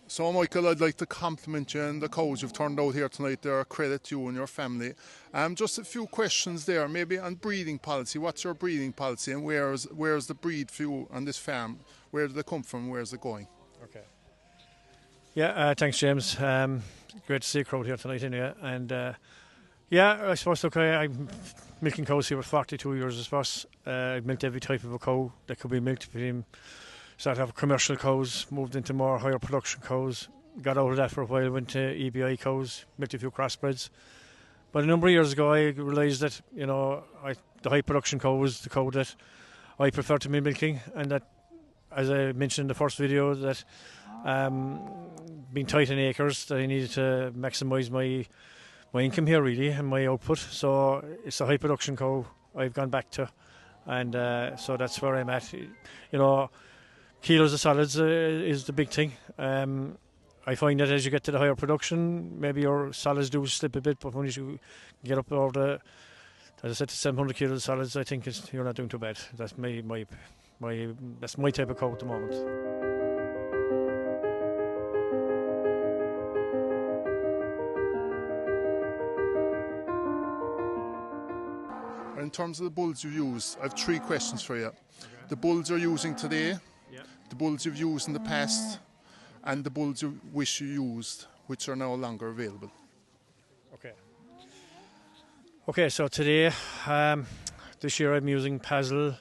So, Michael, I'd like to compliment you on the cows you've turned out here tonight. They're a credit to you and your family. Just a few questions there, maybe on breeding policy. What's your breeding policy, and where's the breed for you on this farm? Where do they come from? Where's it going? Okay. Yeah, thanks, James. Great to see a crowd here tonight, anyway. And yeah, I suppose, I'm milking cows here for 42 years, I suppose. I've milked every type of a cow that could be milked. Started off commercial cows, moved into more higher production cows. Got out of that for a while, went to EBI cows, milked a few crossbreds. But a number of years ago, I realised that, the high production cow was the cow that I prefer to be milking, and that, as I mentioned in the first video, that being tight in acres, that I needed to maximise my income here, really, and my output. So it's a high production cow I've gone back to, and so that's where I'm at. Kilos of solids is the big thing. I find that as you get to the higher production, maybe your solids do slip a bit, but when you get up over the, as I said, to 700 kilos of solids, I think you're not doing too bad. That's that's my type of cow at the moment. In terms of the bulls you use, I have three questions for you. Okay. The bulls you're using today, the bulls you've used in the past, and the bulls you wish you used, which are no longer available. Okay, so today, this year I'm using Pazel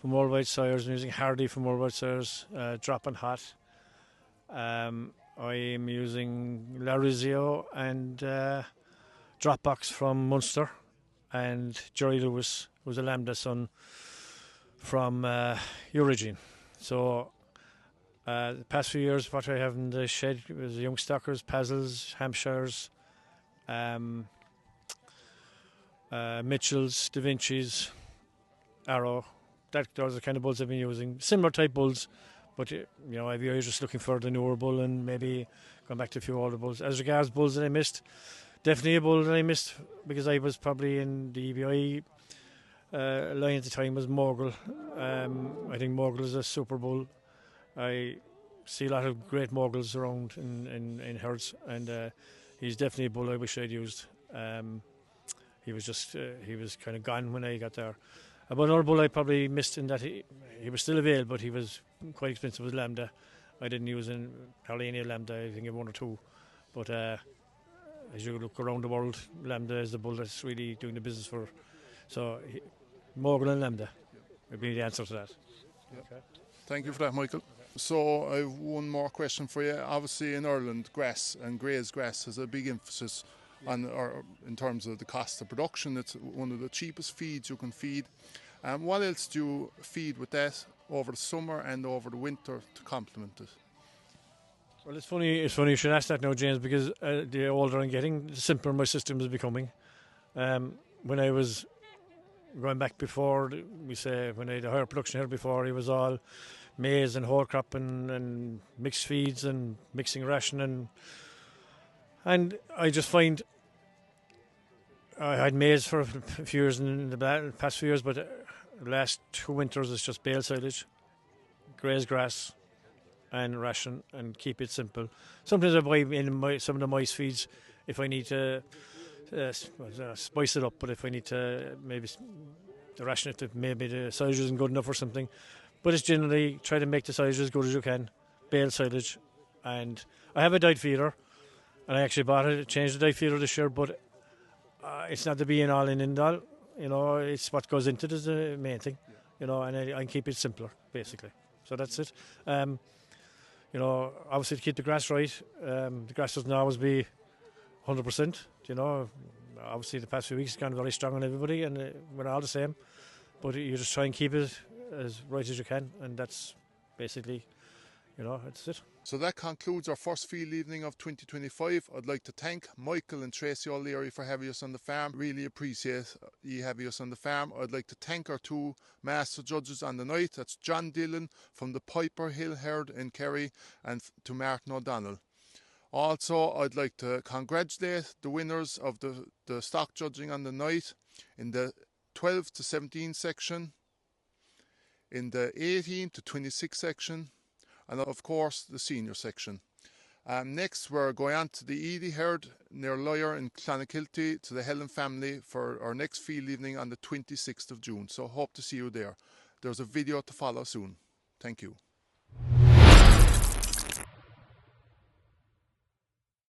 from Worldwide Sires, I'm using Hardy from Worldwide Sires, Drop and Hot. I'm using Larizio and Dropbox from Munster, and Jerry Lewis, who's a Lambda son from Eurigine. So the past few years, what I have in the shed was young stockers, Pazels, Hampshires, Mitchells, Da Vinci's, Arrow. Those are the kind of bulls I've been using. Similar type bulls, but I've always just looking for the newer bull and maybe going back to a few older bulls. As regards bulls that I missed, definitely a bull that I missed because I was probably in the EBI line at the time was Morgul. I think Morgul is a super bull. I see a lot of great Morguls around in herds, and he's definitely a bull I wish I'd used. He was kind of gone when I got there. But another bull I probably missed in that he was still available, but he was quite expensive, was Lambda. I didn't use hardly any Lambda, I think one or two. But as you look around the world, Lambda is the bull that's really doing the business for. So Morgan and Lambda would be the answer to that. Yep. Okay. Thank you for that, Michael. So I have one more question for you. Obviously in Ireland, grass and grazed grass has a big emphasis in terms of the cost of production. It's one of the cheapest feeds you can feed. What else do you feed with that over the summer and over the winter to complement it? Well, it's funny you should ask that now, James, because the older I'm getting, the simpler my system is becoming. When I was going back before, when I had a higher production here before, it was all maize and whole crop and mixed feeds and mixing ration and I just find I had maize for a few years in the past few years, but the last 2 winters it's just bale silage, graze grass and ration, and keep it simple. Sometimes I buy in some of the mice feeds if I need to spice it up, but if I need to maybe ration it, maybe the silage isn't good enough or something. But it's generally try to make the silage as good as you can, bale silage. And I have a diet feeder, and I actually changed the diet feeder this year, but it's not the be and all and end all. It's what goes into it is the main thing, and I keep it simpler, basically. So that's it. Obviously to keep the grass right, the grass doesn't always be 100%, Obviously the past few weeks it's gone very strong on everybody, and we're all the same. But you just try and keep it as right as you can, and that's basically, that's it. So that concludes our first field evening of 2025. I'd like to thank Michael and Tracy O'Leary for having us on the farm. Really appreciate you having us on the farm. I'd like to thank our two master judges on the night. That's John Dillon from the Piper Hill herd in Kerry, and to Martin O'Donnell. Also, I'd like to congratulate the winners of the stock judging on the night in the 12 to 17 section, in the 18 to 26 section, and of course the senior section. Next, we're going on to the Edie Herd near Lyre in Clonakilty to the Helen family for our next field evening on the 26th of June. So hope to see you there. There's a video to follow soon. Thank you.